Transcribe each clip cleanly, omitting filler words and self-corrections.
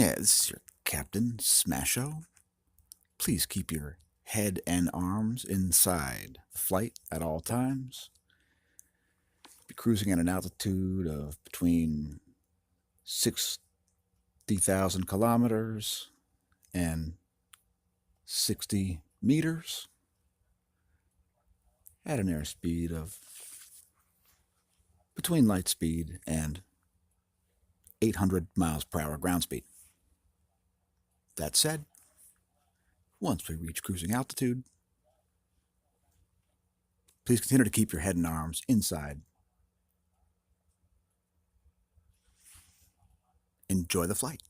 Yeah, this is your Captain smAsho. Please keep your head and arms inside the flight at all times. Be cruising at an altitude of between 60,000 kilometers and 60 meters at an airspeed of between light speed and 800 miles per hour ground speed. That said, once we reach cruising altitude, please continue to keep your head and arms inside. Enjoy the flight,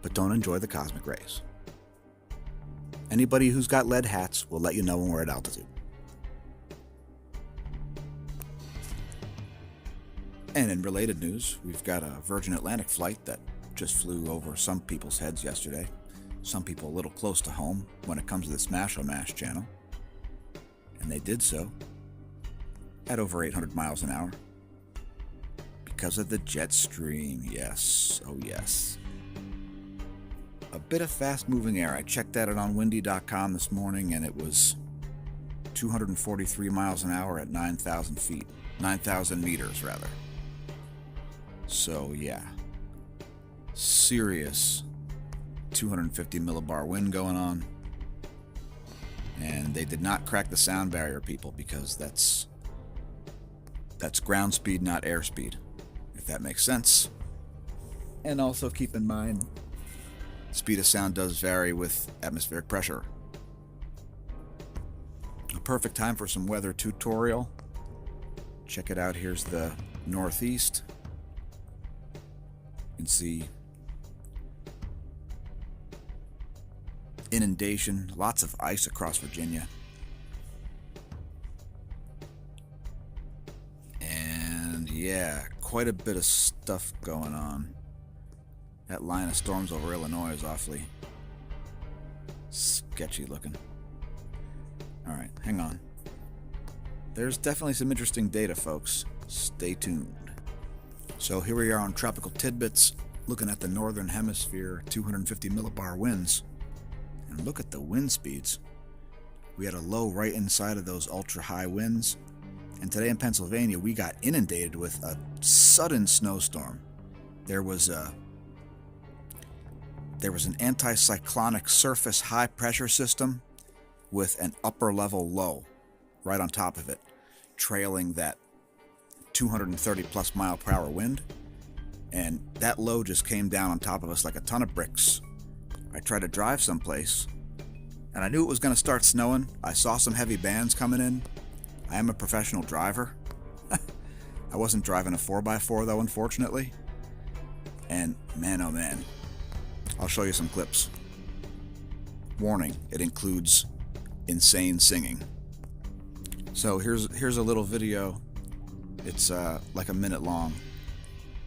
but don't enjoy the cosmic rays. Anybody who's got lead hats will let you know when we're at altitude. And in related news, we've got a Virgin Atlantic flight that just flew over some people's heads yesterday. Some people a little close to home when it comes to the smAsho channel. And they did so at over 800 miles an hour because of the jet stream. Yes, oh yes. A bit of fast-moving air. I checked that out on windy.com this morning, and it was 243 miles an hour at 9,000 feet. 9,000 meters, rather. So, yeah. Serious 250 millibar wind going on. And they did not crack the sound barrier, people, because that's ground speed, not airspeed, if that makes sense. And also keep in mind, speed of sound does vary with atmospheric pressure. A perfect time for some weather tutorial. Check it out. Here's the northeast. You can see inundation, lots of ice across Virginia. And yeah, quite a bit of stuff going on. That line of storms over Illinois is awfully sketchy looking. Alright, hang on. There's definitely some interesting data, folks. Stay tuned. So here we are on Tropical Tidbits, looking at the northern hemisphere, 250 millibar winds. And look at the wind speeds. We had a low right inside of those ultra-high winds. And today in Pennsylvania, we got inundated with a sudden snowstorm. There was an anticyclonic surface high pressure system with an upper level low right on top of it, trailing that 230 plus mile per hour wind. And that low just came down on top of us like a ton of bricks. I tried to drive someplace, and I knew it was going to start snowing. I saw some heavy bands coming in. I am a professional driver. I wasn't driving a 4x4 though, unfortunately. And man, oh man, I'll show you some clips. Warning, it includes insane singing. So here's a little video. It's like a minute long.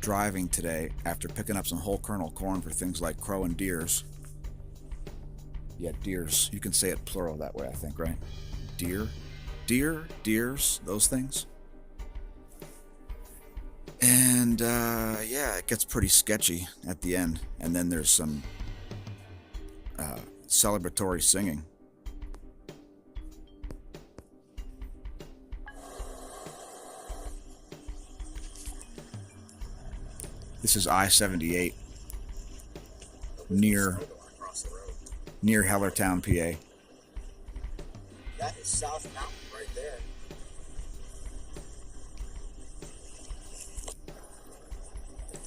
Driving today after picking up some whole kernel corn for things like crow and deers. Yeah, deers. You can say it plural that way, I think, right? Deers, those things. And yeah, it gets pretty sketchy at the end. And then there's some celebratory singing. This is I-78 near Hellertown, PA. That is South Mountain right there.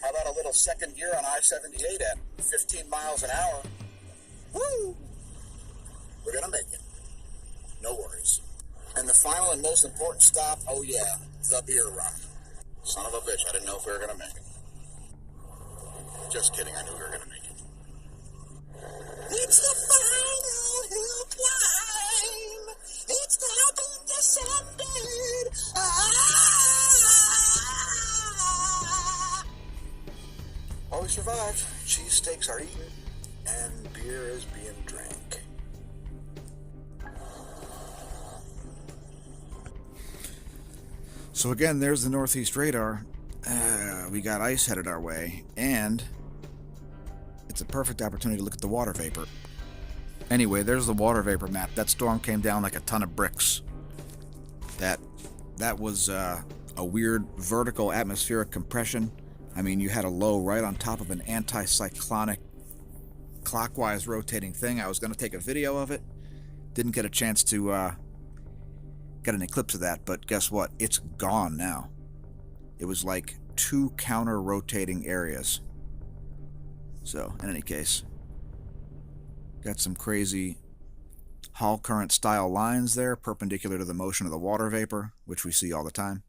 How about a little second gear on I-78 at 15 miles an hour? Woo! We're gonna make it. No worries. And the final and most important stop, oh yeah, the beer run. Son of a bitch, I didn't know if we were gonna make it. Just kidding, I knew we were gonna make it. It's the final hill climb. It's now been descended. Oh, we survived. Cheesesteaks are eaten, and beer is being drank. So again, there's the northeast radar. We got ice headed our way, and it's a perfect opportunity to look at the water vapor. Anyway, there's the water vapor map. That storm came down like a ton of bricks. That was a weird vertical atmospheric compression. I mean, you had a low right on top of an anticyclonic clockwise rotating thing. I was going to take a video of it. Didn't get a chance to get an eclipse of that, but guess what? It's gone now. It was like 2 counter-rotating areas. So, in any case, got some crazy Hall current style lines there, perpendicular to the motion of the water vapor, which we see all the time.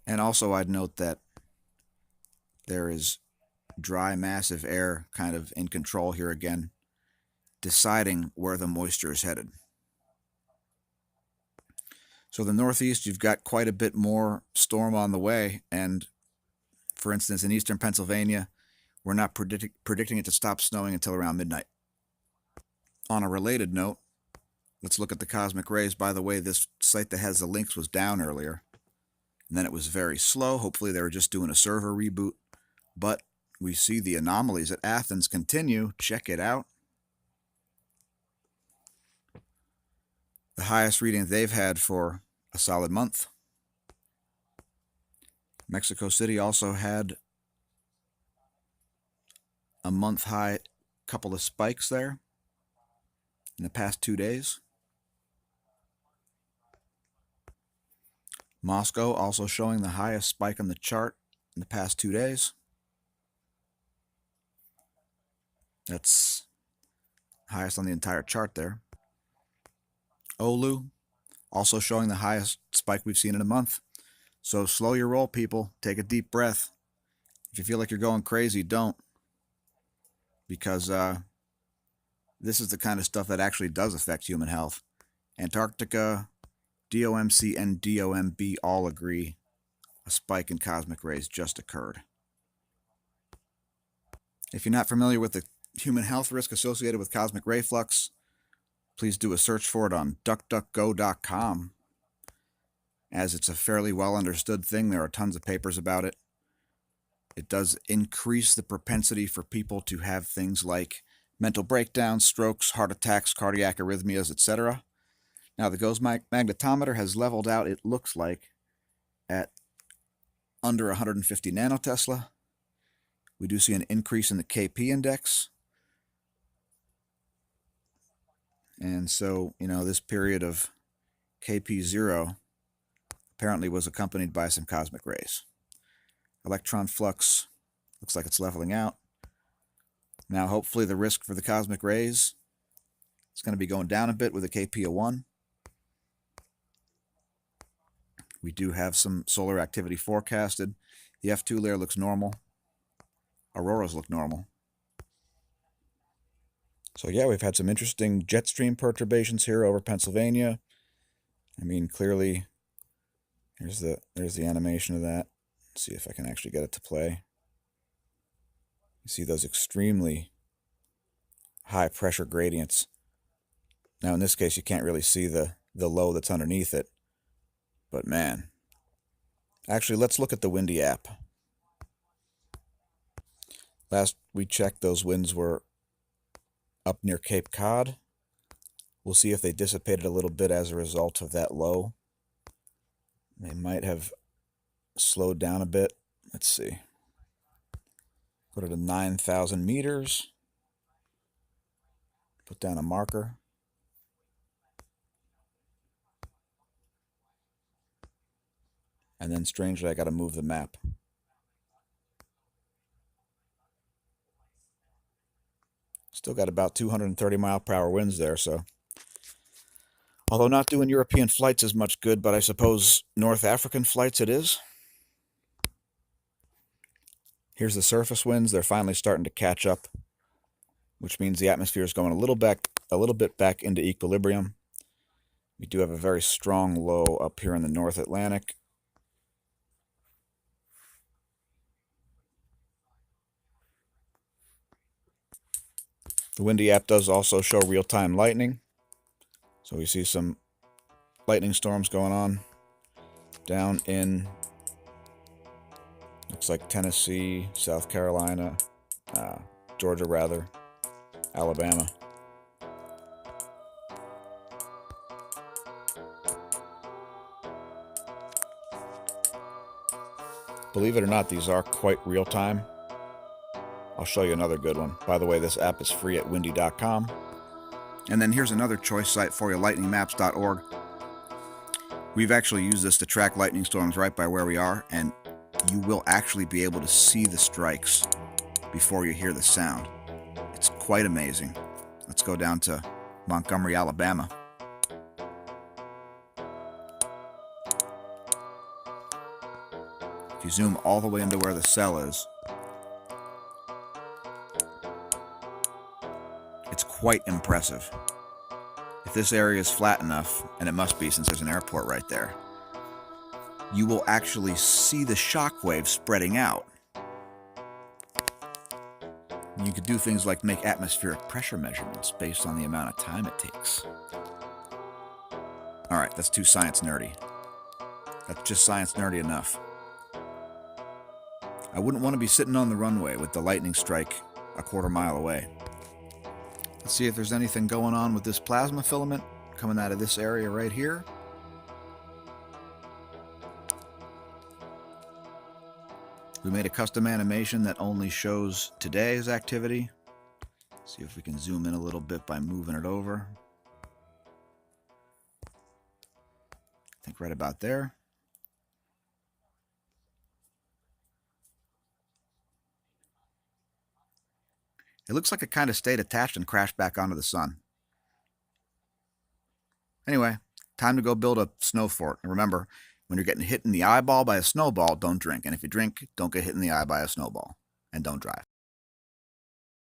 And also I'd note that there is dry, massive air kind of in control here again, deciding where the moisture is headed. So the Northeast, you've got quite a bit more storm on the way, and for instance, in eastern Pennsylvania, we're not predicting it to stop snowing until around midnight. On a related note, let's look at the cosmic rays. By the way, this site that has the links was down earlier, and then it was very slow. Hopefully they were just doing a server reboot, but we see the anomalies at Athens continue. Check it out. The highest reading they've had for a solid month. Mexico City also had a month high couple of spikes there in the past 2 days. Moscow also showing the highest spike on the chart in the past 2 days. That's highest on the entire chart there. Oulu also showing the highest spike we've seen in a month. So slow your roll, people. Take a deep breath. If you feel like you're going crazy, don't. Because this is the kind of stuff that actually does affect human health. Antarctica, DOMC, and DOMB all agree a spike in cosmic rays just occurred. If you're not familiar with the human health risk associated with cosmic ray flux, please do a search for it on duckduckgo.com. As it's a fairly well understood thing, there are tons of papers about it. It does increase the propensity for people to have things like mental breakdowns, strokes, heart attacks, cardiac arrhythmias, etc. Now, the GOES magnetometer has leveled out, it looks like, at under 150 nanotesla. We do see an increase in the KP index. And so, this period of KP0 apparently was accompanied by some cosmic rays. Electron flux looks like it's leveling out. Now, hopefully the risk for the cosmic rays is going to be going down a bit with a KP of 1. We do have some solar activity forecasted. The F2 layer looks normal. Auroras look normal. So yeah, we've had some interesting jet stream perturbations here over Pennsylvania. I mean, clearly, there's the animation of that. Let's see if I can actually get it to play. You see those extremely high pressure gradients. Now, in this case, you can't really see the low that's underneath it. But man, actually, let's look at the windy app. Last we checked, those winds were up near Cape Cod. We'll see if they dissipated a little bit as a result of that low. They might have slowed down a bit. Let's see. Put it at 9,000 meters. Put down a marker. And then strangely, I got to move the map. Still got about 230 mile per hour winds there, so. Although not doing European flights is much good, but I suppose North African flights it is. Here's the surface winds. They're finally starting to catch up, which means the atmosphere is going a little bit back into equilibrium. We do have a very strong low up here in the North Atlantic. The windy app does also show real-time lightning. So we see some lightning storms going on down in, looks like Tennessee, South Carolina, Georgia rather, Alabama. Believe it or not, these are quite real time. I'll show you another good one. By the way, this app is free at windy.com. And then here's another choice site for you, lightningmaps.org. We've actually used this to track lightning storms right by where we are, and you will actually be able to see the strikes before you hear the sound. It's quite amazing. Let's go down to Montgomery, Alabama. If you zoom all the way into where the cell is, it's quite impressive. If this area is flat enough, and it must be since there's an airport right there, you will actually see the shock waves spreading out. And you could do things like make atmospheric pressure measurements based on the amount of time it takes. All right, that's too science nerdy. That's just science nerdy enough. I wouldn't want to be sitting on the runway with the lightning strike a quarter mile away. Let's see if there's anything going on with this plasma filament coming out of this area right here. We made a custom animation that only shows today's activity. See if we can zoom in a little bit by moving it over. I think right about there. It looks like it kind of stayed attached and crashed back onto the sun. Anyway, time to go build a snow fort. And remember, when you're getting hit in the eyeball by a snowball, don't drink. And if you drink, don't get hit in the eye by a snowball. And don't drive.